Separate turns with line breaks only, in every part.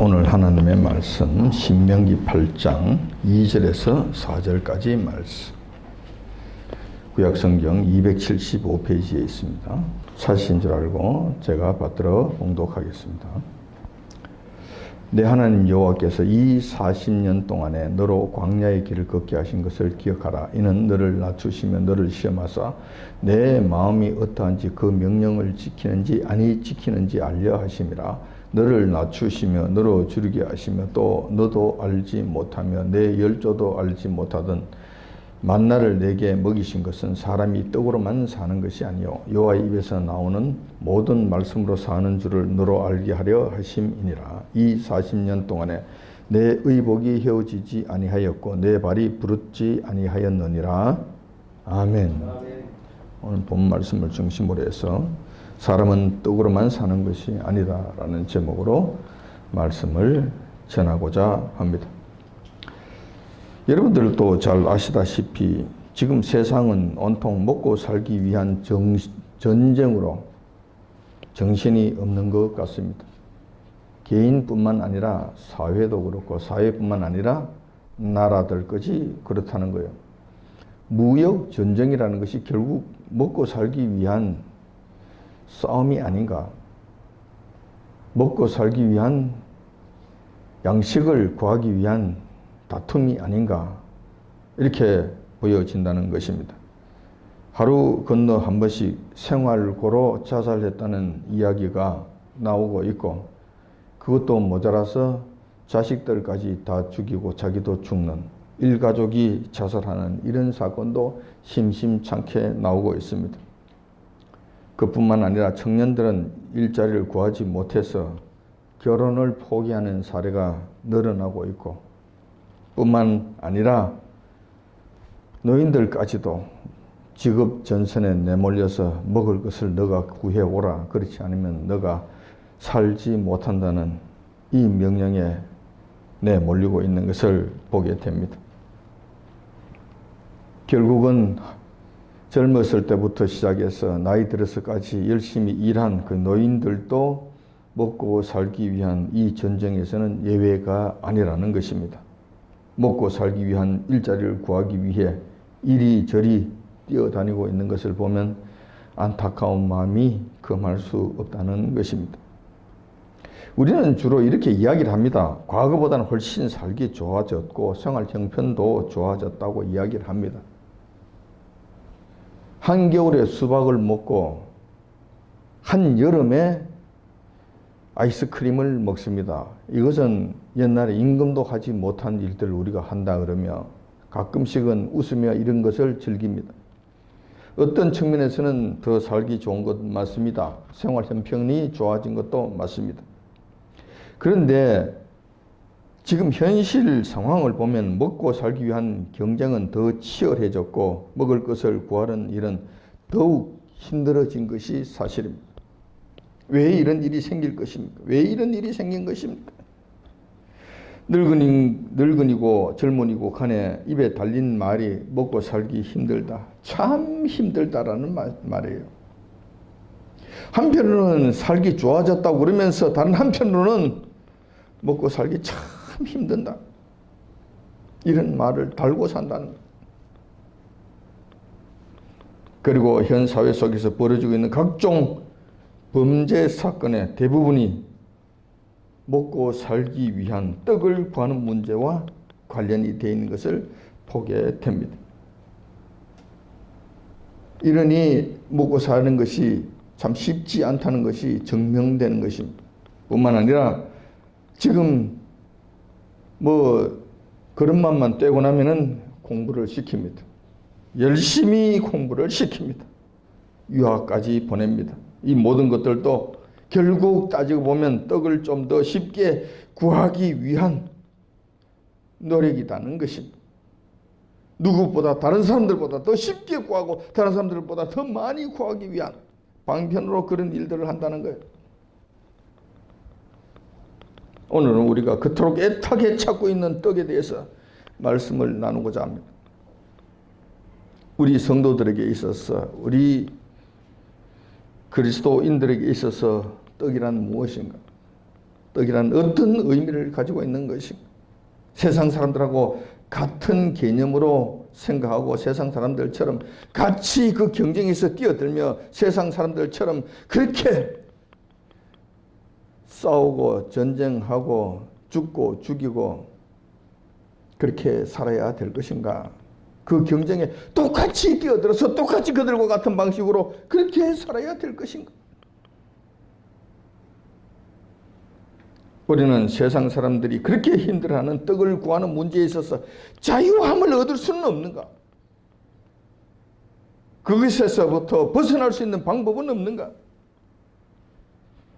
오늘 하나님의 말씀 신명기 8장 2절에서 4절까지 말씀, 구약성경 275페이지에 있습니다. 사실인 줄 알고 제가 받들어 봉독하겠습니다. 내 하나님 여호와께서 이 40년 동안에 너로 광야의 길을 걷게 하신 것을 기억하라. 이는 너를 낮추시며 너를 시험하사 내 마음이 어떠한지 그 명령을 지키는지 아니 지키는지 알려 하심이라. 너를 낮추시며 너로 줄이게 하시며 또 너도 알지 못하며 내 열조도 알지 못하던 만나를 내게 먹이신 것은 사람이 떡으로만 사는 것이 아니요 여호와의 입에서 나오는 모든 말씀으로 사는 줄을 너로 알게 하려 하심이니라. 이 40년 동안에 내 의복이 헤어지지 아니하였고 내 발이 부르지 아니하였느니라. 아멘. 오늘 본 말씀을 중심으로 해서 사람은 떡으로만 사는 것이 아니다 라는 제목으로 말씀을 전하고자 합니다. 여러분들도 잘 아시다시피 지금 세상은 온통 먹고 살기 위한 전쟁으로 정신이 없는 것 같습니다. 개인뿐만 아니라 사회도 그렇고 사회뿐만 아니라 나라들까지 그렇다는 거예요. 무역 전쟁이라는 것이 결국 먹고 살기 위한 싸움이 아닌가. 먹고 살기 위한 양식을 구하기 위한 다툼이 아닌가. 이렇게 보여진다는 것입니다. 하루 건너 한 번씩 생활고로 자살했다는 이야기가 나오고 있고 그것도 모자라서 자식들까지 다 죽이고 자기도 죽는 일가족이 자살하는 이런 사건도 심심찮게 나오고 있습니다. 그뿐만 아니라 청년들은 일자리를 구하지 못해서 결혼을 포기하는 사례가 늘어나고 있고 뿐만 아니라 노인들까지도 직업 전선에 내몰려서 먹을 것을 너가 구해오라. 그렇지 않으면 너가 살지 못한다는 이 명령에 내몰리고 있는 것을 보게 됩니다. 결국은 젊었을 때부터 시작해서 나이 들어서까지 열심히 일한 그 노인들도 먹고 살기 위한 이 전쟁에서는 예외가 아니라는 것입니다. 먹고 살기 위한 일자리를 구하기 위해 이리저리 뛰어다니고 있는 것을 보면 안타까운 마음이 금할 수 없다는 것입니다. 우리는 주로 이렇게 이야기를 합니다. 과거보다는 훨씬 살기 좋아졌고 생활 형편도 좋아졌다고 이야기를 합니다. 한겨울에 수박을 먹고 한여름에 아이스크림을 먹습니다. 이것은 옛날에 임금도 하지 못한 일들을 우리가 한다 그러며 가끔씩은 웃으며 이런 것을 즐깁니다. 어떤 측면에서는 더 살기 좋은 것 맞습니다. 생활 형편이 좋아진 것도 맞습니다. 그런데 지금 현실 상황을 보면 먹고 살기 위한 경쟁은 더 치열해졌고 먹을 것을 구하는 일은 더욱 힘들어진 것이 사실입니다. 왜 이런 일이 생길 것입니까? 왜 이런 일이 생긴 것입니까? 늙은이고 젊은이고 간에 입에 달린 말이 먹고 살기 힘들다. 참 힘들다라는 말이에요. 한편으로는 살기 좋아졌다고 그러면서 다른 한편으로는 먹고 살기 참 힘든다. 이런 말을 달고 산다는 거예요. 그리고 현 사회 속에서 벌어지고 있는 각종 범죄 사건의 대부분이 먹고 살기 위한 떡을 구하는 문제와 관련이 되어 있는 것을 보게 됩니다. 이러니 먹고 사는 것이 참 쉽지 않다는 것이 증명되는 것입니다. 뿐만 아니라 지금 그런 맘만 떼고 나면은 공부를 시킵니다. 열심히 공부를 시킵니다. 유학까지 보냅니다. 이 모든 것들도 결국 따지고 보면 떡을 좀 더 쉽게 구하기 위한 노력이라는 것입니다. 누구보다 다른 사람들보다 더 쉽게 구하고 다른 사람들보다 더 많이 구하기 위한 방편으로 그런 일들을 한다는 거예요. 오늘은 우리가 그토록 애타게 찾고 있는 떡에 대해서 말씀을 나누고자 합니다. 우리 성도들에게 있어서 우리 그리스도인들에게 있어서 떡이란 무엇인가? 떡이란 어떤 의미를 가지고 있는 것인가? 세상 사람들하고 같은 개념으로 생각하고 세상 사람들처럼 같이 그 경쟁에서 뛰어들며 세상 사람들처럼 그렇게 싸우고 전쟁하고 죽고 죽이고 그렇게 살아야 될 것인가? 그 경쟁에 똑같이 뛰어들어서 똑같이 그들과 같은 방식으로 그렇게 살아야 될 것인가? 우리는 세상 사람들이 그렇게 힘들어하는 떡을 구하는 문제에 있어서 자유함을 얻을 수는 없는가? 그것에서부터 벗어날 수 있는 방법은 없는가?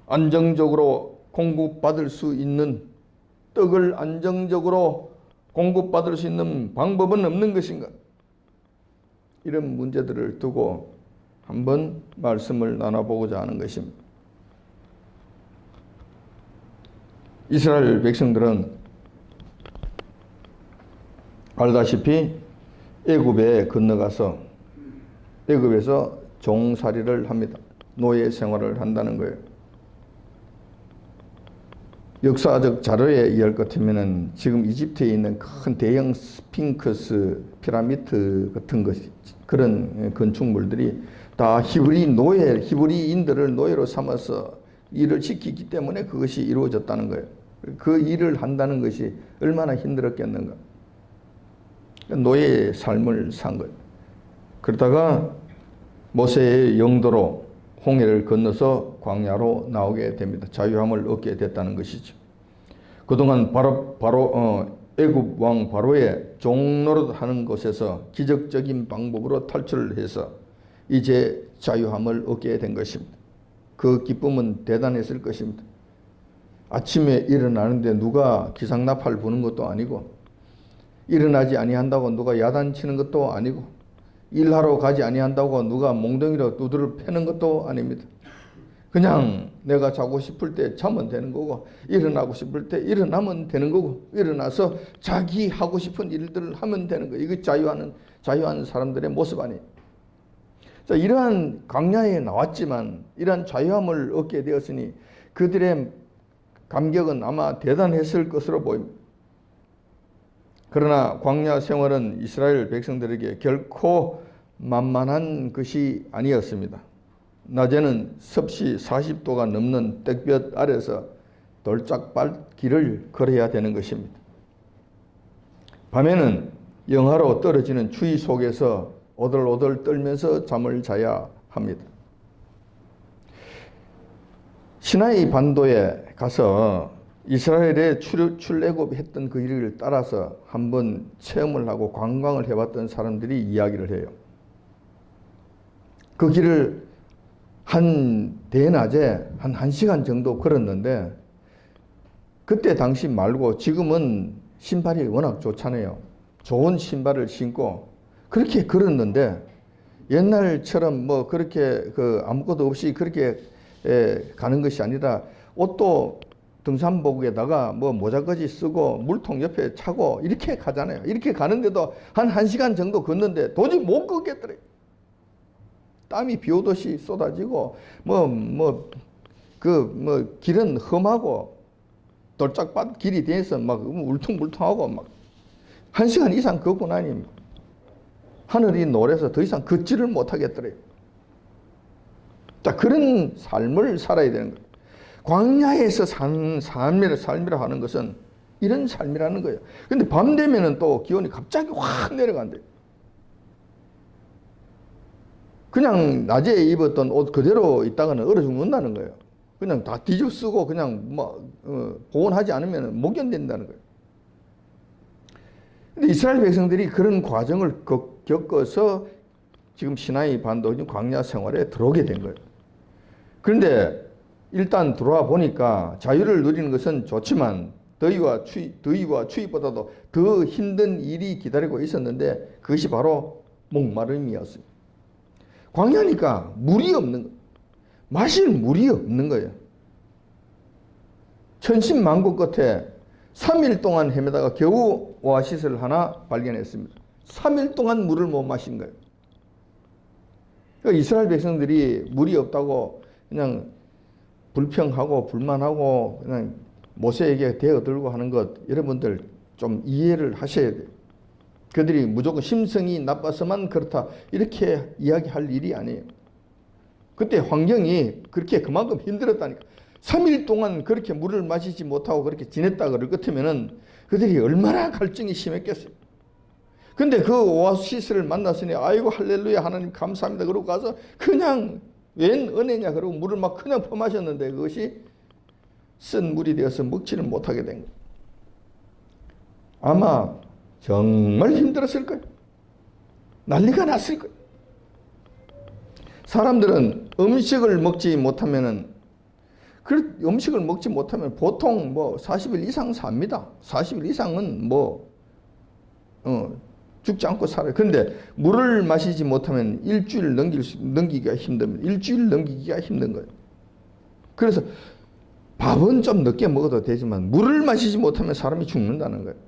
안정적으로 공급받을 수 있는 떡을 안정적으로 공급받을 수 있는 방법은 없는 것인가? 이런 문제들을 두고 한번 말씀을 나눠보고자 하는 것입니다. 이스라엘 백성들은 알다시피 애굽에 건너가서 애굽에서 종살이를 합니다. 노예 생활을 한다는 거예요. 역사적 자료에 의할 것 같으면 지금 이집트에 있는 큰 대형 스핑크스 피라미드 같은 것이 그런 건축물들이 다 히브리인들을 노예로 삼아서 일을 시키기 때문에 그것이 이루어졌다는 거예요. 그 일을 한다는 것이 얼마나 힘들었겠는가. 노예의 삶을 산 거예요. 그러다가 모세의 영도로 홍해를 건너서 광야로 나오게 됩니다. 자유함을 얻게 됐다는 것이죠. 그동안 애굽 왕 바로의 종노릇하는 곳에서 기적적인 방법으로 탈출을 해서 이제 자유함을 얻게 된 것입니다. 그 기쁨은 대단했을 것입니다. 아침에 일어나는데 누가 기상나팔 부는 것도 아니고 일어나지 아니한다고 누가 야단치는 것도 아니고 일하러 가지 아니한다고 누가 몽둥이로 두드를 패는 것도 아닙니다. 그냥 내가 자고 싶을 때 자면 되는 거고 일어나고 싶을 때 일어나면 되는 거고 일어나서 자기 하고 싶은 일들을 하면 되는 거예요. 이거 자유한 사람들의 모습 아니에요. 자, 이러한 광야에 나왔지만 이러한 자유함을 얻게 되었으니 그들의 감격은 아마 대단했을 것으로 보입니다. 그러나 광야 생활은 이스라엘 백성들에게 결코 만만한 것이 아니었습니다. 낮에는 섭씨 40도가 넘는 땡볕 아래서 돌짝발길을 걸어야 되는 것입니다. 밤에는 영하로 떨어지는 추위 속에서 오들오들 떨면서 잠을 자야 합니다. 시나이 반도에 가서 이스라엘의 출애굽했던 그 일을 따라서 한번 체험을 하고 관광을 해봤던 사람들이 이야기를 해요. 그 길을 한 대낮에 한 1시간 정도 걸었는데 그때 당시 말고 지금은 신발이 워낙 좋잖아요. 좋은 신발을 신고 그렇게 걸었는데 옛날처럼 뭐 그렇게 아무것도 없이 그렇게 가는 것이 아니라 옷도 등산복에다가 뭐 모자까지 쓰고 물통 옆에 차고 이렇게 가잖아요. 이렇게 가는데도 한 1시간 정도 걷는데 도저히 못 걷겠더래요. 땀이 비 오듯이 쏟아지고 길은 험하고 돌짝밭 길이 돼서 막 울퉁불퉁하고 막 1시간 이상 걷고 나니 하늘이 노래서 더 이상 걷지를 못하겠더래요. 자, 그런 삶을 살아야 되는 거예요. 광야에서 산 삶이라 하는 것은 이런 삶이라는 거예요. 근데 밤 되면은 또 기온이 갑자기 확 내려간대요. 그냥 낮에 입었던 옷 그대로 있다가는 얼어 죽는다는 거예요. 그냥 다 뒤집어 쓰고 그냥 보온하지 않으면 못 견딘다는 거예요. 근데 이스라엘 백성들이 그런 과정을 겪어서 지금 시나이 반도 광야 생활에 들어오게 된 거예요. 그런데 일단 들어와 보니까 자유를 누리는 것은 좋지만 더위와 추위보다도 더 힘든 일이 기다리고 있었는데 그것이 바로 목마름이었어요. 광야니까 물이 없는 거예요. 마실 물이 없는 거예요. 천신만고 끝에 3일 동안 헤매다가 겨우 오아시스를 하나 발견했습니다. 3일 동안 물을 못 마신 거예요. 그러니까 이스라엘 백성들이 물이 없다고 그냥 불평하고 불만하고 그냥 모세에게 대어들고 하는 것 여러분들 좀 이해를 하셔야 돼요. 그들이 무조건 심성이 나빠서만 그렇다 이렇게 이야기할 일이 아니에요. 그때 환경이 그렇게 그만큼 힘들었다니까. 3일 동안 그렇게 물을 마시지 못하고 그렇게 지냈다 그럴 것 같으면은 그들이 얼마나 갈증이 심했겠어요. 근데 그 오아시스를 만났으니 아이고 할렐루야 하나님 감사합니다 그러고 가서 그냥 웬 은혜냐 그러고 물을 막 그냥 퍼마셨는데 그것이 쓴 물이 되어서 먹지를 못하게 된 거예요. 아마 정말 힘들었을 거예요. 난리가 났을 거예요. 사람들은 음식을 먹지 못하면은 음식을 먹지 못하면 보통 뭐 40일 이상 삽니다. 40일 이상은 죽지 않고 살아요. 그런데 물을 마시지 못하면 일주일 넘기기가 힘듭니다. 일주일 넘기기가 힘든 거예요. 그래서 밥은 좀 늦게 먹어도 되지만 물을 마시지 못하면 사람이 죽는다는 거예요.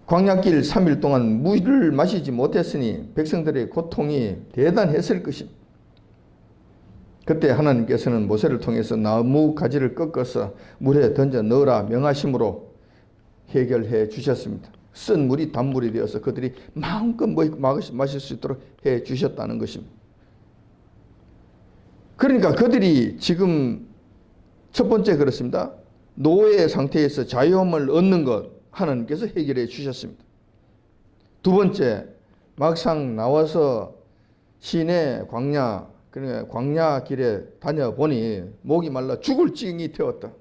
광야길 3일 동안 물을 마시지 못했으니 백성들의 고통이 대단했을 것입니다. 그때 하나님께서는 모세를 통해서 나무 가지를 꺾어서 물에 던져 넣으라 명하심으로 해결해 주셨습니다. 쓴 물이 단물이 되어서 그들이 마음껏 마실 수 있도록 해 주셨다는 것입니다. 그러니까 그들이 지금 첫 번째 그렇습니다. 노예 상태에서 자유함을 얻는 것 하나님께서 해결해 주셨습니다. 두 번째, 막상 나와서 시내 광야, 그러니까 광야 길에 다녀보니 목이 말라 죽을 지경이 되었다.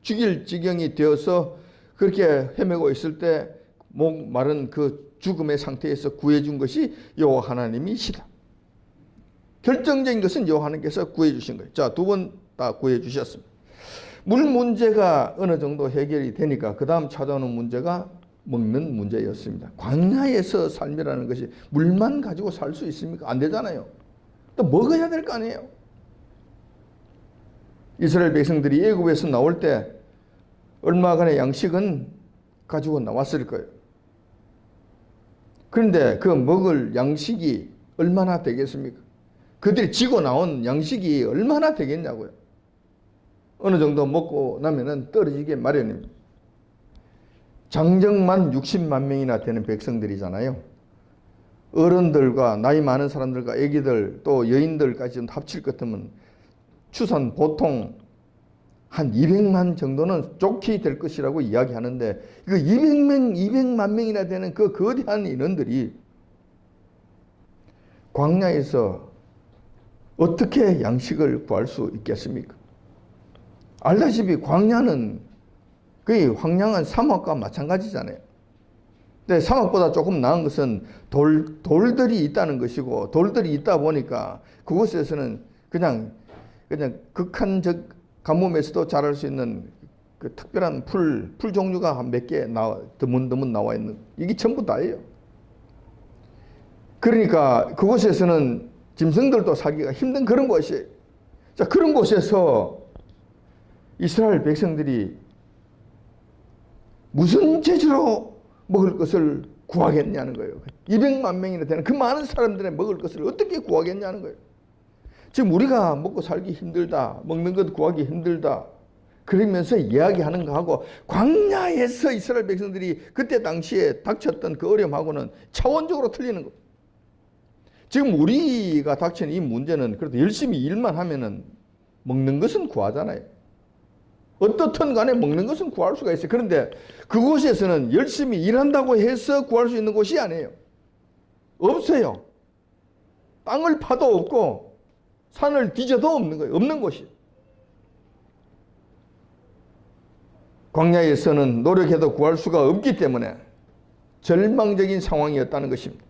죽일 지경이 되어서 그렇게 헤매고 있을 때 목 마른 그 죽음의 상태에서 구해준 것이 여호와 하나님이시다. 결정적인 것은 여호와 하나님께서 구해주신 거예요. 자, 두 번 다 구해주셨습니다. 물 문제가 어느 정도 해결이 되니까 그 다음 찾아오는 문제가 먹는 문제였습니다. 광야에서 삶이라는 것이 물만 가지고 살 수 있습니까? 안 되잖아요. 또 먹어야 될 거 아니에요. 이스라엘 백성들이 애굽에서 나올 때 얼마간의 양식은 가지고 나왔을 거예요. 그런데 그 먹을 양식이 얼마나 되겠습니까? 그들이 지고 나온 양식이 얼마나 되겠냐고요. 어느 정도 먹고 나면은 떨어지게 마련입니다. 장정만 60만 명이나 되는 백성들이잖아요. 어른들과 나이 많은 사람들과 애기들 또 여인들까지 합칠 것 같으면 추산 보통 한 200만 정도는 좋게 될 것이라고 이야기하는데 그 200만 명이나 되는 그 거대한 인원들이 광야에서 어떻게 양식을 구할 수 있겠습니까? 알다시피 광야는 거의 황량한 사막과 마찬가지잖아요. 근데 사막보다 조금 나은 것은 돌들이 있다는 것이고 돌들이 있다 보니까 그곳에서는 그냥 극한적 가뭄에서도 자랄 수 있는 그 특별한 풀 종류가 한 몇 개 드문드문 나와 있는 이게 전부 다예요. 그러니까 그곳에서는 짐승들도 살기가 힘든 그런 곳이에요. 자, 그런 곳에서 이스라엘 백성들이 무슨 재주로 먹을 것을 구하겠냐는 거예요. 200만 명이나 되는 그 많은 사람들의 먹을 것을 어떻게 구하겠냐는 거예요. 지금 우리가 먹고 살기 힘들다, 먹는 것 구하기 힘들다 그러면서 이야기하는 거하고 광야에서 이스라엘 백성들이 그때 당시에 닥쳤던 그 어려움하고는 차원적으로 틀리는 거예요. 지금 우리가 닥친 이 문제는 그래도 열심히 일만 하면은 먹는 것은 구하잖아요. 어떻든 간에 먹는 것은 구할 수가 있어요. 그런데 그곳에서는 열심히 일한다고 해서 구할 수 있는 곳이 아니에요. 없어요. 땅을 파도 없고 산을 뒤져도 없는 거예요. 없는 곳이에요. 광야에서는 노력해도 구할 수가 없기 때문에 절망적인 상황이었다는 것입니다.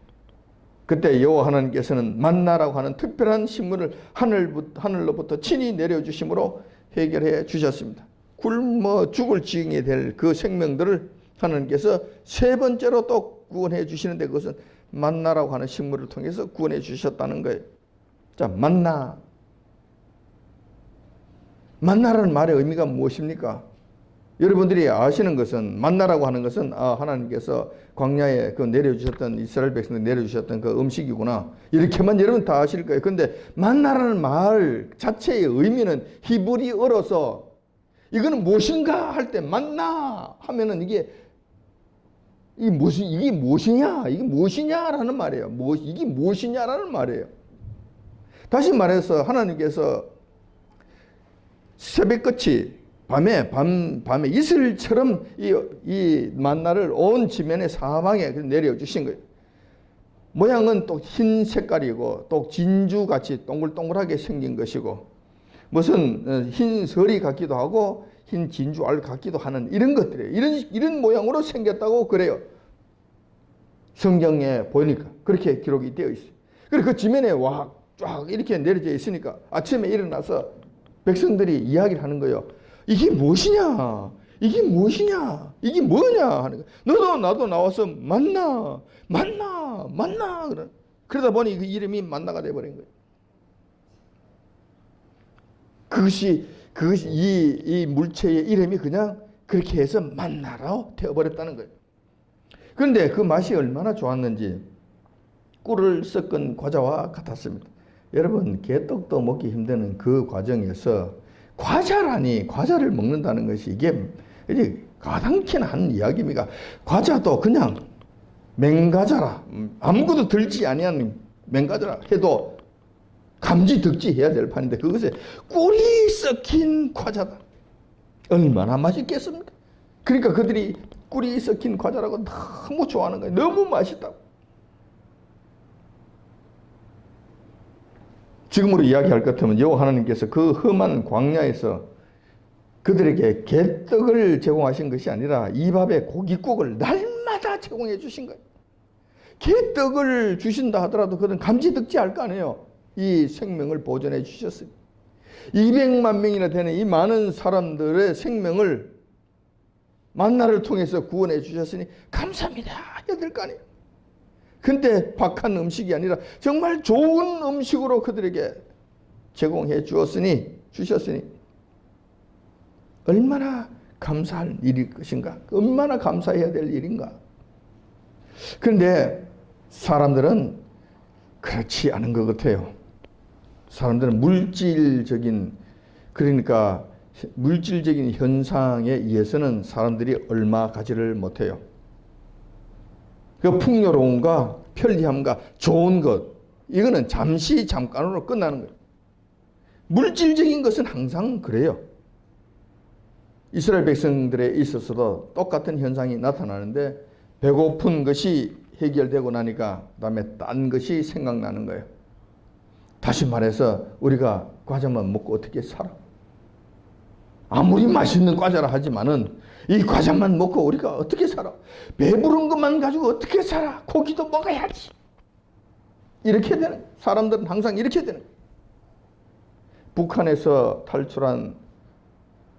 그때 여호와 하나님께서는 만나라고 하는 특별한 식물을 하늘로부터 친히 내려주심으로 해결해 주셨습니다. 굶어 죽을 지경이 될 그 생명들을 하나님께서 세 번째로 또 구원해 주시는데 그것은 만나라고 하는 식물을 통해서 구원해 주셨다는 거예요. 자, 만나라는 말의 의미가 무엇입니까? 여러분들이 아시는 것은 만나라고 하는 것은 하나님께서 광야에 그 내려주셨던 이스라엘 백성들 내려주셨던 그 음식이구나 이렇게만 여러분 다 아실 거예요. 그런데 만나라는 말 자체의 의미는 히브리어로서 이거는 무엇인가 할 때 만나 하면은 이게 무엇이냐? 이게 무엇이냐라는 말이에요. 이게 무엇이냐라는 말이에요. 다시 말해서 하나님께서 새벽같이 밤에 이슬처럼 이 만나를 온 지면의 사방에 내려주신 거예요. 모양은 또 흰 색깔이고 또 진주같이 동글동글하게 생긴 것이고 무슨 흰 서리 같기도 하고 흰 진주 알 같기도 하는 이런 것들이에요. 이런 모양으로 생겼다고 그래요. 성경에 보니까 그렇게 기록이 되어 있어요. 그리고 그 지면에 쫙 이렇게 내려져 있으니까 아침에 일어나서 백성들이 이야기를 하는 거예요. 이게 무엇이냐? 이게 무엇이냐? 이게 뭐냐? 하는 거예요. 너도 나도 나와서 만나. 그러다 보니 그 이름이 만나가 되어버린 거예요. 그것이 이 물체의 이름이 그냥 그렇게 해서 만나라고 되어버렸다는 거예요. 그런데 그 맛이 얼마나 좋았는지 꿀을 섞은 과자와 같았습니다. 여러분, 개떡도 먹기 힘드는 그 과정에서 과자를 먹는다는 것이 이게 가당키나 한 이야기입니까? 과자도 그냥 맹과자라, 아무것도 들지 아니한 맹과자라 해도 감지 득지 해야 될 판인데 그것에 꿀이 섞인 과자다. 얼마나 맛있겠습니까? 그러니까 그들이 꿀이 섞인 과자라고 너무 좋아하는 거예요. 너무 맛있다고. 지금으로 이야기할 것 같으면 여호와 하나님께서 그 험한 광야에서 그들에게 개떡을 제공하신 것이 아니라 이 밥에 고깃국을 날마다 제공해 주신 거예요. 개떡을 주신다 하더라도 그들은 감지 득지 할 거 아니에요. 이 생명을 보존해 주셨어요. 200만 명이나 되는 이 많은 사람들의 생명을 만나를 통해서 구원해 주셨으니 감사합니다 해야 될 거 아니에요. 근데 박한 음식이 아니라 정말 좋은 음식으로 그들에게 제공해 주셨으니 얼마나 감사할 일일 것인가? 얼마나 감사해야 될 일인가? 그런데 사람들은 그렇지 않은 것 같아요. 사람들은 물질적인 현상에 의해서는 사람들이 얼마 가지를 못해요. 그 풍요로움과 편리함과 좋은 것, 이거는 잠깐으로 끝나는 거예요. 물질적인 것은 항상 그래요. 이스라엘 백성들에 있어서도 똑같은 현상이 나타나는데 배고픈 것이 해결되고 나니까 그다음에 딴 것이 생각나는 거예요. 다시 말해서 우리가 과자만 먹고 어떻게 살아? 아무리 맛있는 과자라 하지만은 이 과자만 먹고 우리가 어떻게 살아? 배부른 것만 가지고 어떻게 살아? 고기도 먹어야지. 이렇게 되는, 사람들은 항상 이렇게 되는. 북한에서 탈출한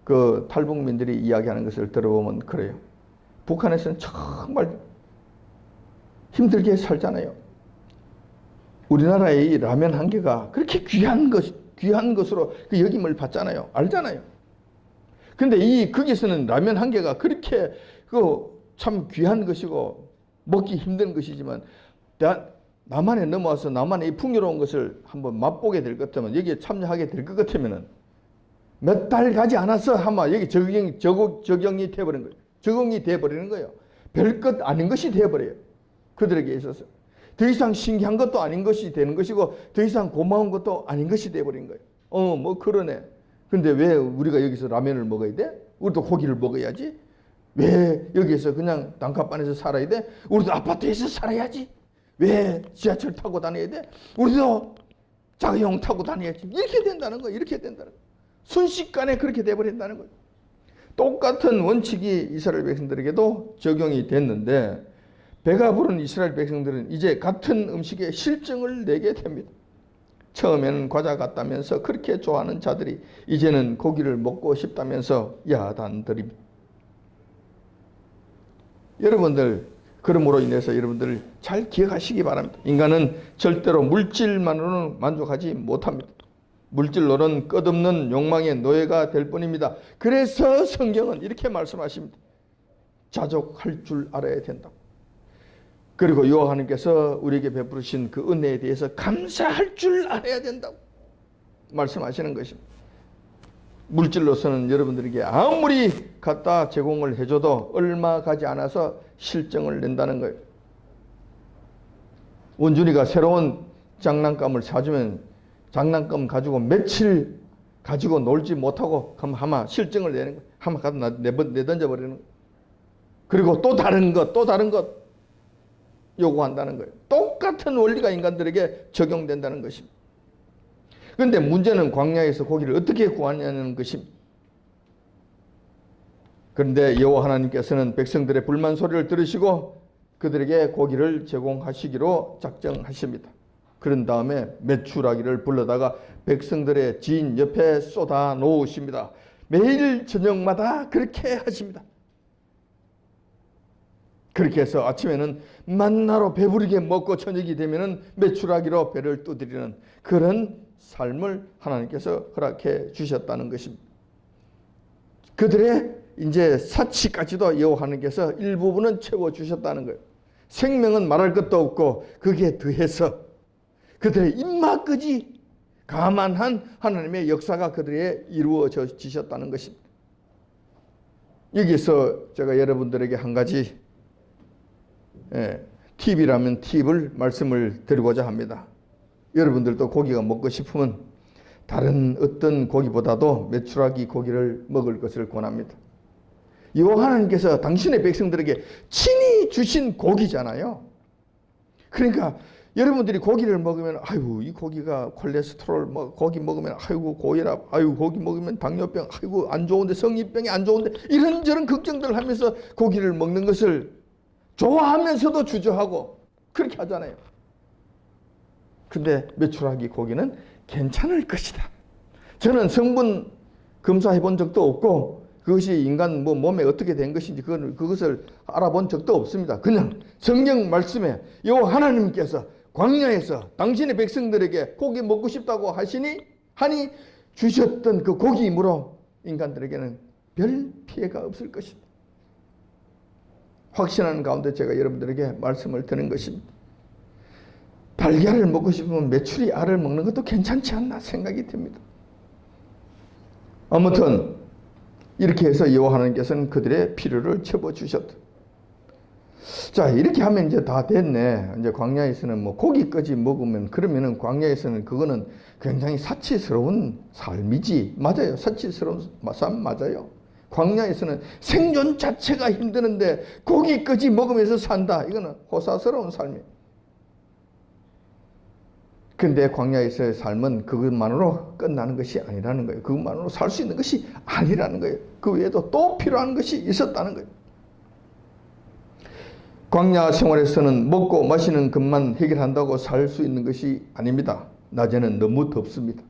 그 탈북민들이 이야기하는 것을 들어보면 그래요. 북한에서는 정말 힘들게 살잖아요. 우리나라의 라면 한 개가 그렇게 귀한 것으로 그 여김을 받잖아요. 알잖아요. 근데 거기서는 라면 한 개가 그렇게 참 귀한 것이고 먹기 힘든 것이지만 남한에 넘어와서 남한의 이 풍요로운 것을 한번 맛보게 될 것 같으면 여기에 참여하게 될 것 같으면은 몇 달 가지 않아서 아마 여기 적용이 돼버린 거예요. 적응이 돼버리는 거예요. 별것 아닌 것이 돼버려요. 그들에게 있어서. 더 이상 신기한 것도 아닌 것이 되는 것이고 더 이상 고마운 것도 아닌 것이 돼버린 거예요. 뭐 그러네. 근데 왜 우리가 여기서 라면을 먹어야 돼? 우리도 고기를 먹어야지. 왜 여기서 그냥 단칸방에서 살아야 돼? 우리도 아파트에서 살아야지. 왜 지하철 타고 다녀야 돼? 우리도 자가용 타고 다녀야지. 이렇게 된다는 거예요. 이렇게 된다는 거예요. 순식간에 그렇게 돼버린다는 거예요. 똑같은 원칙이 이스라엘 백성들에게도 적용이 됐는데 배가 부른 이스라엘 백성들은 이제 같은 음식에 실증을 내게 됩니다. 처음에는 과자 같다면서 그렇게 좋아하는 자들이 이제는 고기를 먹고 싶다면서 야단들입니다. 여러분들, 그러므로 인해서 여러분들 잘 기억하시기 바랍니다. 인간은 절대로 물질만으로는 만족하지 못합니다. 물질로는 끝없는 욕망의 노예가 될 뿐입니다. 그래서 성경은 이렇게 말씀하십니다. 자족할 줄 알아야 된다고. 그리고 여호와 하나님께서 우리에게 베푸신 그 은혜에 대해서 감사할 줄 알아야 된다고 말씀하시는 것입니다. 물질로서는 여러분들에게 아무리 갖다 제공을 해줘도 얼마 가지 않아서 실정을 낸다는 거예요. 원준이가 새로운 장난감을 사주면 장난감 가지고 며칠 가지고 놀지 못하고 그럼 아마 실증을 내는 거예요. 아마 갖다 내던져버리는 거예요. 그리고 또 다른 것 요구한다는 거예요. 똑같은 원리가 인간들에게 적용된다는 것입니다. 그런데 문제는 광야에서 고기를 어떻게 구하냐는 것입니다. 그런데 여호와 하나님께서는 백성들의 불만 소리를 들으시고 그들에게 고기를 제공하시기로 작정하십니다. 그런 다음에 메추라기를 불러다가 백성들의 진 옆에 쏟아 놓으십니다. 매일 저녁마다 그렇게 하십니다. 그렇게 해서 아침에는 만나로 배부르게 먹고 저녁이 되면은 메추라기로 배를 두드리는 그런 삶을 하나님께서 허락해 주셨다는 것입니다. 그들의 이제 사치까지도 여호와 하나님께서 일부분은 채워 주셨다는 거예요. 생명은 말할 것도 없고 거기에 더해서 그들의 입맛까지 감안한 하나님의 역사가 그들에게 이루어지셨다는 것입니다. 여기서 제가 여러분들에게 한 가지 팁이라면 팁을 말씀을 드리고자 합니다. 여러분들도 고기가 먹고 싶으면 다른 어떤 고기보다도 메추라기 고기를 먹을 것을 권합니다. 여호와 하나님께서 당신의 백성들에게 친히 주신 고기잖아요. 그러니까 여러분들이 고기를 먹으면 아이고 이 고기가 콜레스테롤 고기 먹으면 아이고 고혈압 아이고 고기 먹으면 당뇨병 아이고 안 좋은데 성인병이 안 좋은데 이런저런 걱정들을 하면서 고기를 먹는 것을 좋아하면서도 주저하고 그렇게 하잖아요. 근데 메추라기 고기는 괜찮을 것이다. 저는 성분 검사해 본 적도 없고 그것이 인간 몸에 어떻게 된 것인지 그것을 알아본 적도 없습니다. 그냥 성경 말씀에 여호와 하나님께서 광야에서 당신의 백성들에게 고기 먹고 싶다고 하니 주셨던 그 고기이므로 인간들에게는 별 피해가 없을 것입니다. 확신하는 가운데 제가 여러분들에게 말씀을 드리는 것입니다. 달걀을 먹고 싶으면 메추리 알을 먹는 것도 괜찮지 않나 생각이 듭니다. 아무튼 이렇게 해서 여호와 하나님께서는 그들의 필요를 채워주셨다. 자, 이렇게 하면 이제 다 됐네. 이제 광야에서는 고기까지 먹으면 그러면은 광야에서는 그거는 굉장히 사치스러운 삶이지. 맞아요. 사치스러운 삶 맞아요. 광야에서는 생존 자체가 힘드는데 고기까지 먹으면서 산다. 이거는 호사스러운 삶이에요. 근데 광야에서의 삶은 그것만으로 끝나는 것이 아니라는 거예요. 그것만으로 살 수 있는 것이 아니라는 거예요. 그 외에도 또 필요한 것이 있었다는 거예요. 광야 생활에서는 먹고 마시는 것만 해결한다고 살 수 있는 것이 아닙니다. 낮에는 너무 덥습니다.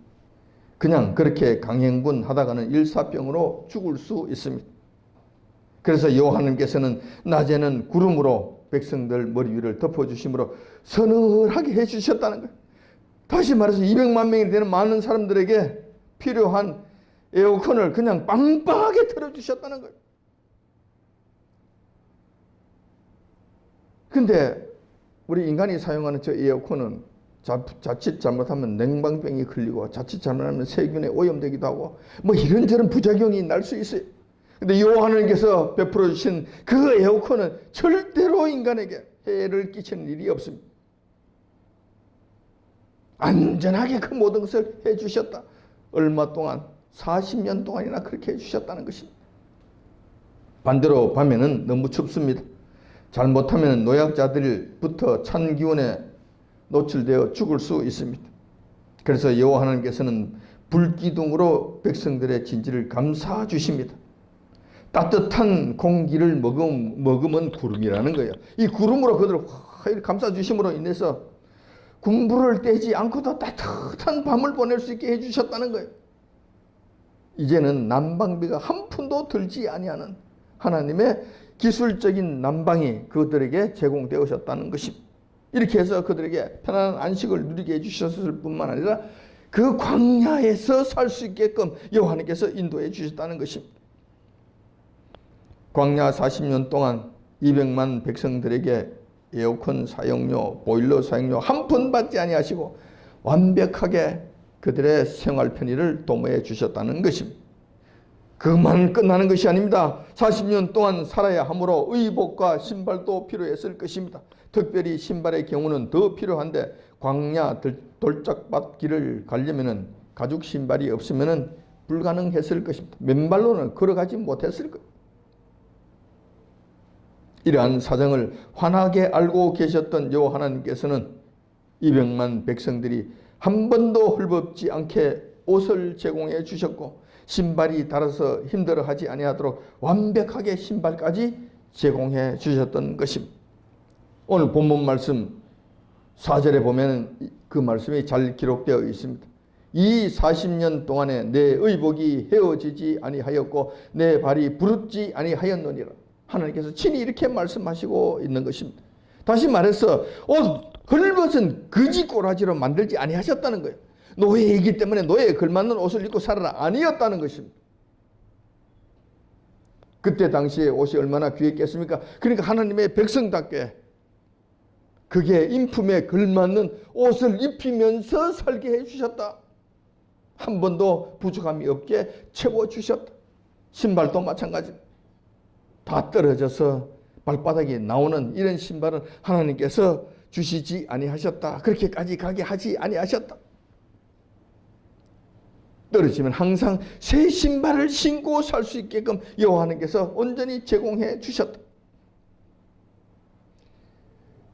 그냥 그렇게 강행군 하다가는 일사병으로 죽을 수 있습니다. 그래서 여호와 하나님께서는 낮에는 구름으로 백성들 머리 위를 덮어주심으로 서늘하게 해주셨다는 거예요. 다시 말해서 200만 명이 되는 많은 사람들에게 필요한 에어컨을 그냥 빵빵하게 틀어주셨다는 거예요. 근데 우리 인간이 사용하는 저 에어컨은 자칫 잘못하면 냉방병이 걸리고 자칫 잘못하면 세균에 오염되기도 하고 이런저런 부작용이 날 수 있어요. 근데 여호와 하나님께서 베풀어 주신 그 에어컨은 절대로 인간에게 해를 끼치는 일이 없습니다. 안전하게 그 모든 것을 해주셨다. 얼마 동안 40년 동안이나 그렇게 해주셨다는 것입니다. 반대로 밤에는 너무 춥습니다. 잘못하면 노약자들부터 찬 기온에 노출되어 죽을 수 있습니다. 그래서 여호와 하나님께서는 불기둥으로 백성들의 진지를 감싸 주십니다. 따뜻한 공기를 머금은 구름이라는 거예요. 이 구름으로 그들을 감싸 주심으로 인해서 군부를 떼지 않고도 따뜻한 밤을 보낼 수 있게 해주셨다는 거예요. 이제는 난방비가 한 푼도 들지 아니하는 하나님의 기술적인 난방이 그들에게 제공되어졌다는 것입니다. 이렇게 해서 그들에게 편안한 안식을 누리게 해주셨을 뿐만 아니라 그 광야에서 살 수 있게끔 여호와 하나님께서 인도해 주셨다는 것입니다. 광야 40년 동안 200만 백성들에게 에어컨 사용료, 보일러 사용료 한 푼 받지 아니하시고 완벽하게 그들의 생활 편의를 도모해 주셨다는 것입니다. 그만 끝나는 것이 아닙니다. 40년 동안 살아야 하므로 의복과 신발도 필요했을 것입니다. 특별히 신발의 경우는 더 필요한데 광야 돌짝밭 길을 가려면 가죽 신발이 없으면 불가능했을 것입니다. 맨발로는 걸어가지 못했을 것입니다. 이러한 사정을 환하게 알고 계셨던 여호와 하나님께서는 200만 백성들이 한 번도 헐벗지 않게 옷을 제공해 주셨고 신발이 닳아서 힘들어하지 아니하도록 완벽하게 신발까지 제공해 주셨던 것입니다. 오늘 본문 말씀 4절에 보면 그 말씀이 잘 기록되어 있습니다. 이 40년 동안에 내 의복이 헤어지지 아니하였고 내 발이 부르지 아니하였느니라. 하나님께서 친히 이렇게 말씀하시고 있는 것입니다. 다시 말해서 옷 헐벗은 거지 꼬라지로 만들지 아니하셨다는 거예요. 노예이기 때문에 노예에 걸맞는 옷을 입고 살아라 아니었다는 것입니다. 그때 당시에 옷이 얼마나 귀했겠습니까? 그러니까 하나님의 백성답게 그게 인품에 걸맞는 옷을 입히면서 살게 해주셨다. 한 번도 부족함이 없게 채워주셨다. 신발도 마찬가지. 다 떨어져서 발바닥에 나오는 이런 신발은 하나님께서 주시지 아니하셨다. 그렇게까지 가게 하지 아니하셨다. 떨어지면 항상 새 신발을 신고 살 수 있게끔 여호와 하나님께서 온전히 제공해 주셨다.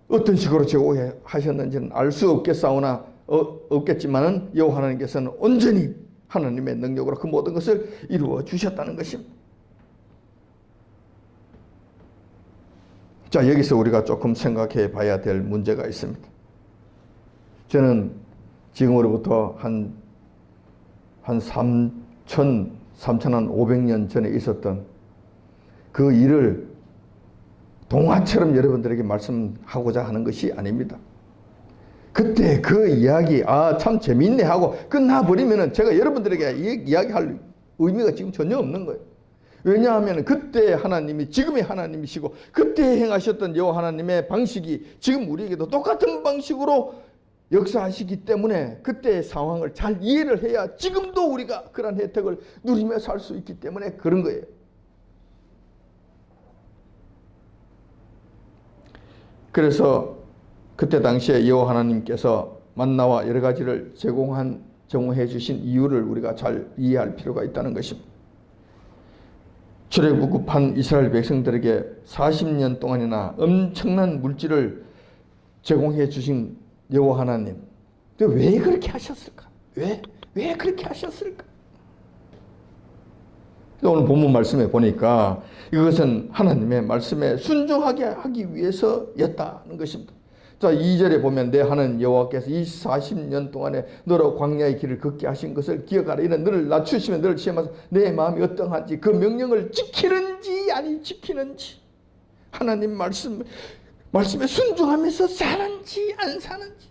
어떤 식으로 제공하셨는지는 알 수 없겠지만은 여호와 하나님께서는 온전히 하나님의 능력으로 그 모든 것을 이루어 주셨다는 것입니다. 자, 여기서 우리가 조금 생각해 봐야 될 문제가 있습니다. 저는 지금으로부터 한 3,500년 전에 있었던 그 일을 동화처럼 여러분들에게 말씀하고자 하는 것이 아닙니다. 그때 그 이야기 참 재미있네 하고 끝나버리면 제가 여러분들에게 이야기할 의미가 지금 전혀 없는 거예요. 왜냐하면 그때 하나님이 지금의 하나님이시고 그때 행하셨던 여호와 하나님의 방식이 지금 우리에게도 똑같은 방식으로 역사하시기 때문에 그때의 상황을 잘 이해를 해야 지금도 우리가 그런 혜택을 누리며 살 수 있기 때문에 그런 거예요. 그래서 그때 당시에 여호와 하나님께서 만나와 여러 가지를 제공해 주신 이유를 우리가 잘 이해할 필요가 있다는 것입니다. 출애굽한 이스라엘 백성들에게 40년 동안이나 엄청난 물질을 제공해 주신 여호와 하나님, 왜 그렇게 하셨을까? 왜 그렇게 하셨을까? 오늘 본문 말씀에 보니까 이것은 하나님의 말씀에 순종하게 하기 위해서였다는 것입니다. 자, 2절에 보면 내 하나님 여호와께서 이 40년 동안에 너로 광야의 길을 걷게 하신 것을 기억하라. 이는 너를 낮추시면 너를 시험하사 내 마음이 어떠한지 그 명령을 지키는지 아니 지키는지 하나님 말씀에 순종하면서 사는지 안 사는지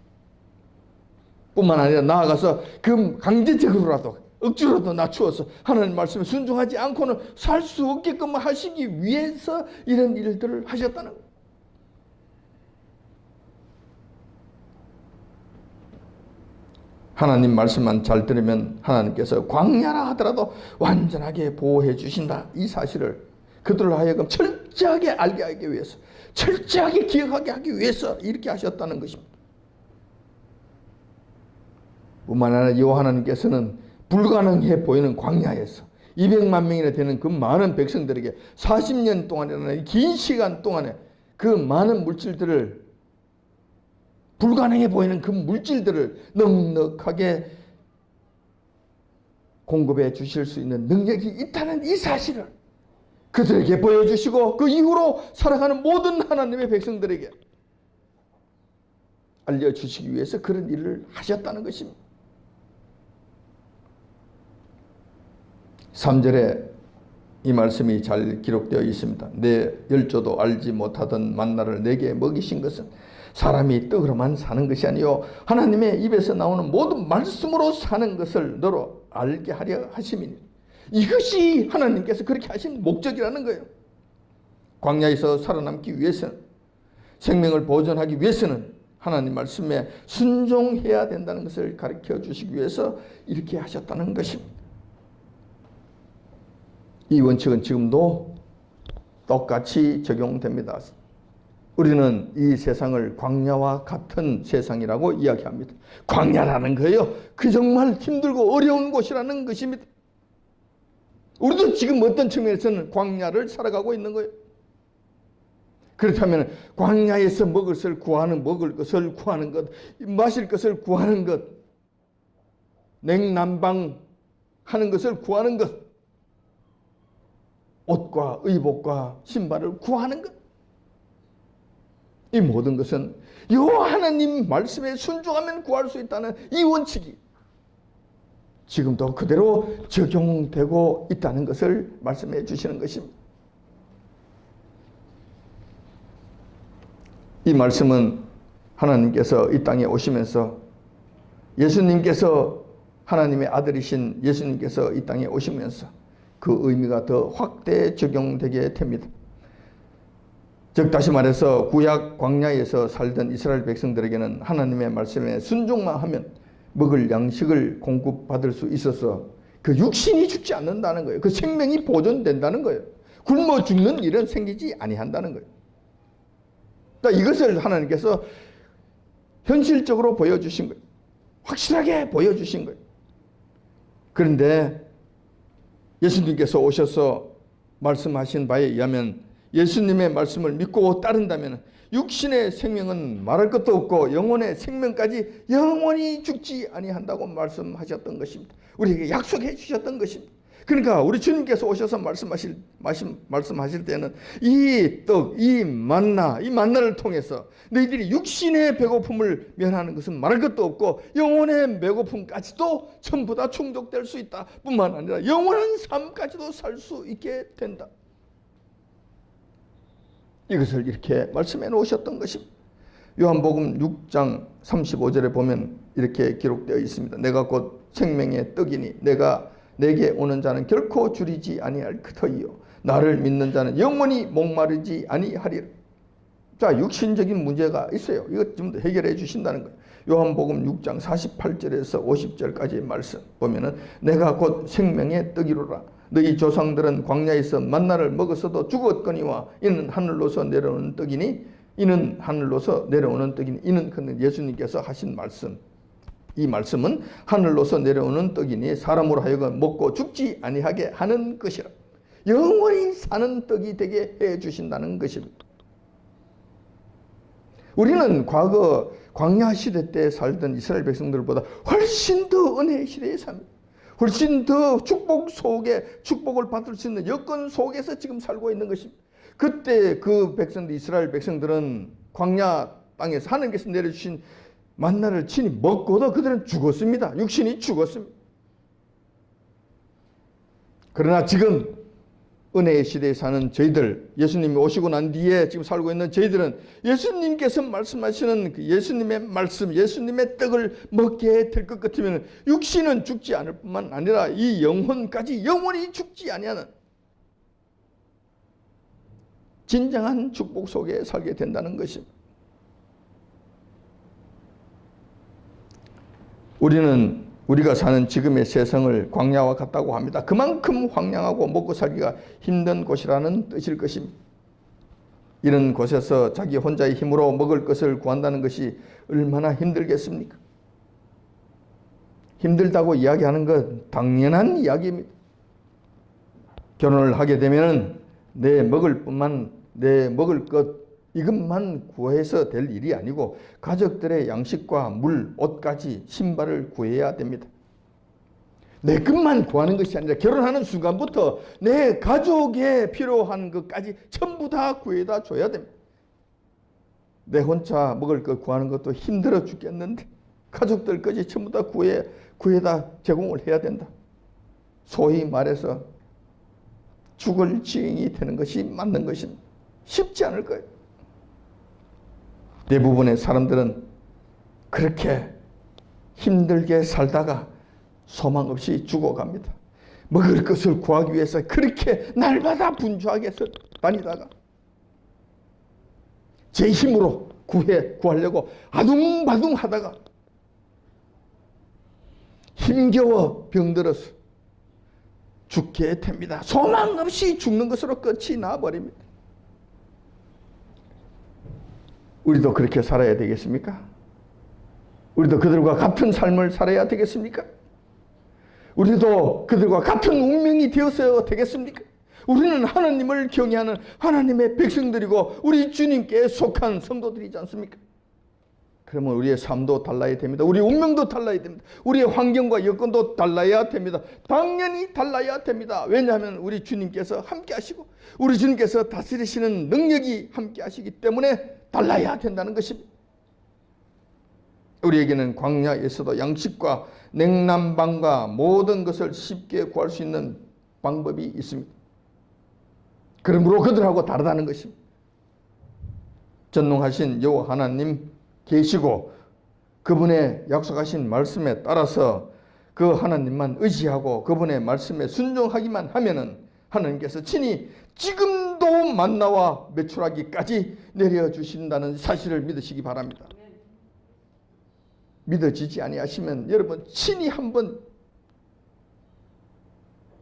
뿐만 아니라 나아가서 그 강제적으로라도 억지로도 낮추어서 하나님 말씀에 순종하지 않고는 살 수 없게끔 하시기 위해서 이런 일들을 하셨다는 거예요. 하나님 말씀만 잘 들으면 하나님께서 광야라 하더라도 완전하게 보호해 주신다. 이 사실을 그들로 하여금 철저하게 알게 하기 위해서, 철저하게 기억하게 하기 위해서 이렇게 하셨다는 것입니다. 뿐만 아니라 여호와 하나님께서는 불가능해 보이는 광야에서 200만 명이나 되는 그 많은 백성들에게 40년 동안이라는 긴 시간 동안에 그 많은 물질들을 불가능해 보이는 그 물질들을 넉넉하게 공급해 주실 수 있는 능력이 있다는 이 사실을 그들에게 보여주시고 그 이후로 살아가는 모든 하나님의 백성들에게 알려주시기 위해서 그런 일을 하셨다는 것입니다. 3절에 이 말씀이 잘 기록되어 있습니다. 내 열조도 알지 못하던 만나를 내게 먹이신 것은 사람이 떡으로만 사는 것이 아니요 하나님의 입에서 나오는 모든 말씀으로 사는 것을 너로 알게 하려 하심이니 이것이 하나님께서 그렇게 하신 목적이라는 거예요. 광야에서 살아남기 위해서는 생명을 보존하기 위해서는 하나님 말씀에 순종해야 된다는 것을 가르쳐 주시기 위해서 이렇게 하셨다는 것입니다. 이 원칙은 지금도 똑같이 적용됩니다. 우리는 이 세상을 광야와 같은 세상이라고 이야기합니다. 광야라는 거예요. 그 정말 힘들고 어려운 곳이라는 것입니다. 우리도 지금 어떤 측면에서는 광야를 살아가고 있는 거예요. 그렇다면 광야에서 먹을 것을 구하는 것, 마실 것을 구하는 것, 냉난방 하는 것을 구하는 것, 옷과 의복과 신발을 구하는 것, 이 모든 것은 요 하나님 말씀에 순종하면 구할 수 있다는 이 원칙이 지금도 그대로 적용되고 있다는 것을 말씀해 주시는 것입니다. 이 말씀은 하나님께서 이 땅에 오시면서 예수님께서 하나님의 아들이신 예수님께서 이 땅에 오시면서 그 의미가 더 확대 적용되게 됩니다. 즉 다시 말해서 구약 광야에서 살던 이스라엘 백성들에게는 하나님의 말씀에 순종만 하면 먹을 양식을 공급받을 수 있어서 그 육신이 죽지 않는다는 거예요. 그 생명이 보존된다는 거예요. 굶어 죽는 일은 생기지 아니한다는 거예요. 그러니까 이것을 하나님께서 현실적으로 보여주신 거예요. 확실하게 보여주신 거예요. 그런데 예수님께서 오셔서 말씀하신 바에 의하면 예수님의 말씀을 믿고 따른다면 육신의 생명은 말할 것도 없고 영혼의 생명까지 영원히 죽지 아니한다고 말씀하셨던 것입니다. 우리에게 약속해 주셨던 것입니다. 그러니까 우리 주님께서 오셔서 말씀하실 때는 이 떡, 이 만나를 통해서 너희들이 육신의 배고픔을 면하는 것은 말할 것도 없고 영혼의 배고픔까지도 전부 다 충족될 수 있다 뿐만 아니라 영원한 삶까지도 살 수 있게 된다. 이것을 이렇게 말씀해 놓으셨던 것입니다. 요한복음 6장 35절에 보면 이렇게 기록되어 있습니다. 내가 곧 생명의 떡이니 내게 오는 자는 결코 줄이지 아니할 터이요 나를 믿는 자는 영원히 목마르지 아니하리라. 자, 육신적인 문제가 있어요. 이것 좀 더 해결해 주신다는 거예요. 요한복음 6장 48절에서 50절까지의 말씀 보면은 내가 곧 생명의 떡이로라. 너희 조상들은 광야에서 만나를 먹었어도 죽었거니와 이는 하늘로서 내려오는 떡이니 이는 그는 예수님께서 하신 말씀. 이 말씀은 하늘로서 내려오는 떡이니 사람으로 하여금 먹고 죽지 아니하게 하는 것이라. 영원히 사는 떡이 되게 해 주신다는 것입니다. 우리는 과거 광야 시대 때 살던 이스라엘 백성들보다 훨씬 더 은혜의 시대에 삽니다. 훨씬 더 축복 속에 축복을 받을 수 있는 여건 속에서 지금 살고 있는 것입니다. 그때 그 백성들, 이스라엘 백성들은 광야 땅에서 하나님께서 내려주신 만나를 친히 먹고도 그들은 죽었습니다. 육신이 죽었습니다. 그러나 지금 은혜의 시대에 사는 저희들, 예수님이 오시고 난 뒤에 지금 살고 있는 저희들은 예수님께서 말씀하시는 그 예수님의 말씀, 예수님의 떡을 먹게 될 것 같으면 육신은 죽지 않을 뿐만 아니라 이 영혼까지 영원히 죽지 아니하는 진정한 축복 속에 살게 된다는 것입니다. 우리가 사는 지금의 세상을 광야와 같다고 합니다. 그만큼 황량하고 먹고 살기가 힘든 곳이라는 뜻일 것입니다. 이런 곳에서 자기 혼자의 힘으로 먹을 것을 구한다는 것이 얼마나 힘들겠습니까? 힘들다고 이야기하는 것 당연한 이야기입니다. 결혼을 하게 되면 내 먹을 것 이것만 구해서 될 일이 아니고 가족들의 양식과 물, 옷까지 신발을 구해야 됩니다. 내 것만 구하는 것이 아니라 결혼하는 순간부터 내 가족에 필요한 것까지 전부 다 구해다 줘야 됩니다. 내 혼자 먹을 것 구하는 것도 힘들어 죽겠는데 가족들까지 전부 다 구해다 제공을 해야 된다. 소위 말해서 죽을 지경이 되는 것이 맞는 것입니다. 쉽지 않을 거예요. 대부분의 사람들은 그렇게 힘들게 살다가 소망 없이 죽어갑니다. 먹을 것을 구하기 위해서 그렇게 날마다 분주하게 다니다가 제 힘으로 구하려고 아둥바둥 하다가 힘겨워 병들어서 죽게 됩니다. 소망 없이 죽는 것으로 끝이 나버립니다. 우리도 그렇게 살아야 되겠습니까? 우리도 그들과 같은 삶을 살아야 되겠습니까? 우리도 그들과 같은 운명이 되었어야 되겠습니까? 우리는 하나님을 경외하는 하나님의 백성들이고 우리 주님께 속한 성도들이지 않습니까? 그러면 우리의 삶도 달라야 됩니다. 우리의 운명도 달라야 됩니다. 우리의 환경과 여건도 달라야 됩니다. 당연히 달라야 됩니다. 왜냐하면 우리 주님께서 함께 하시고 우리 주님께서 다스리시는 능력이 함께 하시기 때문에 달라야 된다는 것입니다. 우리에게는 광야에서도 양식과 냉난방과 모든 것을 쉽게 구할 수 있는 방법이 있습니다. 그러므로 그들하고 다르다는 것입니다. 전능하신 여호와 하나님 계시고 그분의 약속하신 말씀에 따라서 그 하나님만 의지하고 그분의 말씀에 순종하기만 하면은 하나님께서 친히 지금도 만나와 메추라기까지 내려주신다는 사실을 믿으시기 바랍니다. 믿어지지 아니하시면 여러분 친히 한번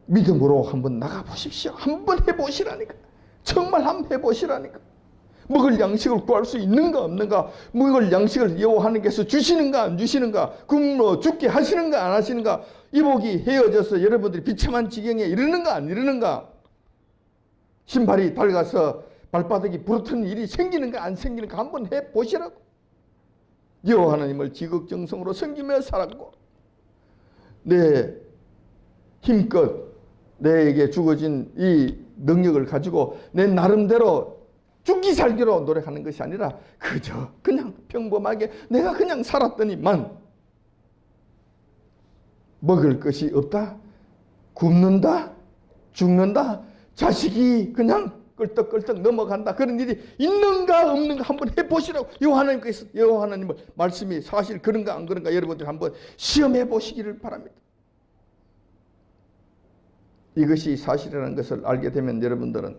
믿음으로 한번 나가보십시오. 한번 해보시라니까. 정말 한번 해보시라니까. 먹을 양식을 구할 수 있는가 없는가, 먹을 양식을 여호와 하나님께서 주시는가 안 주시는가, 굶어 죽게 하시는가 안 하시는가, 이복이 헤어져서 여러분들이 비참한 지경에 이르는가 안 이르는가, 신발이 낡아서 발바닥이 부러뜨는 일이 생기는가 안 생기는가 한번 해보시라고. 여호와 하나님을 지극정성으로 섬기며 살았고 내 힘껏 내게 주어진 이 능력을 가지고 내 나름대로 죽기 살기로 노력하는 것이 아니라 그저 그냥 평범하게 내가 그냥 살았더니만 먹을 것이 없다, 굶는다, 죽는다, 자식이 그냥 끌떡끌떡 넘어간다, 그런 일이 있는가 없는가 한번 해보시라고. 여호와 하나님을 말씀이 사실 그런가 안 그런가 여러분들 한번 시험해 보시기를 바랍니다. 이것이 사실이라는 것을 알게 되면 여러분들은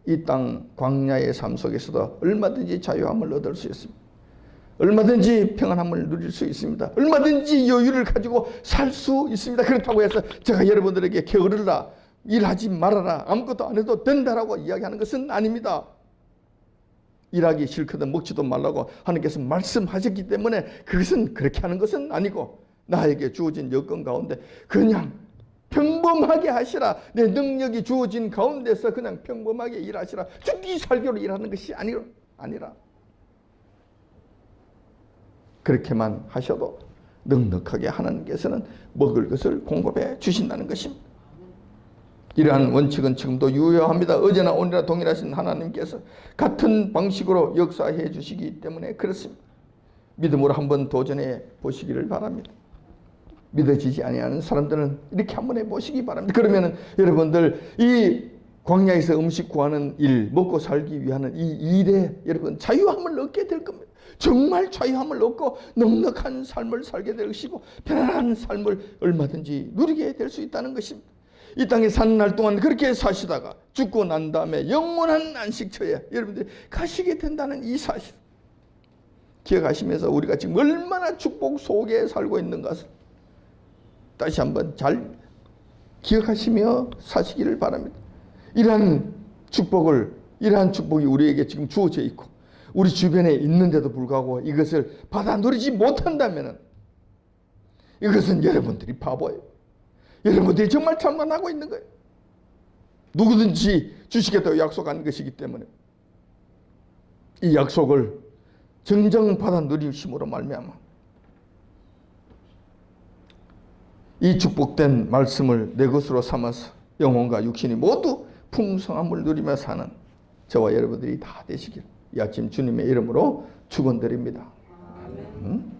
이 땅 광야의 삶 속에서도 얼마든지 자유함을 얻을 수 있습니다. 얼마든지 평안함을 누릴 수 있습니다. 얼마든지 여유를 가지고 살 수 있습니다. 그렇다고 해서 제가 여러분들에게 게으르라, 일하지 말아라, 아무것도 안 해도 된다라고 이야기하는 것은 아닙니다. 일하기 싫거든 먹지도 말라고 하나님께서 말씀하셨기 때문에 그것은 그렇게 하는 것은 아니고 나에게 주어진 여건 가운데 그냥 평범하게 하시라. 내 능력이 주어진 가운데서 그냥 평범하게 일하시라. 죽기 살기로 일하는 것이 아니라 그렇게만 하셔도 넉넉하게 하나님께서는 먹을 것을 공급해 주신다는 것입니다. 이러한 원칙은 지금도 유효합니다. 어제나 오늘이나 동일하신 하나님께서 같은 방식으로 역사해 주시기 때문에 그렇습니다. 믿음으로 한번 도전해 보시기를 바랍니다. 믿어지지 아니하는 사람들은 이렇게 한번 해보시기 바랍니다. 그러면 여러분들 이 광야에서 음식 구하는 일, 먹고 살기 위한 이 일에 여러분 자유함을 얻게 될 겁니다. 정말 자유함을 얻고 넉넉한 삶을 살게 될 것이고 편안한 삶을 얼마든지 누리게 될 수 있다는 것입니다. 이 땅에 사는 날 동안 그렇게 사시다가 죽고 난 다음에 영원한 안식처에 여러분들이 가시게 된다는 이 사실 기억하시면서 우리가 지금 얼마나 축복 속에 살고 있는 것을 다시 한번 잘 기억하시며 사시기를 바랍니다. 이러한 축복이 우리에게 지금 주어져 있고 우리 주변에 있는데도 불구하고 이것을 받아 누리지 못한다면 이것은 여러분들이 바보예요. 여러분들이 정말 장난하고 있는 거예요. 누구든지 주시겠다고 약속한 것이기 때문에 이 약속을 정정 받아 누리심으로 말미암아 이 축복된 말씀을 내 것으로 삼아서 영혼과 육신이 모두 풍성함을 누리며 사는 저와 여러분들이 다 되시길 이 아침 주님의 이름으로 축원드립니다. 아멘.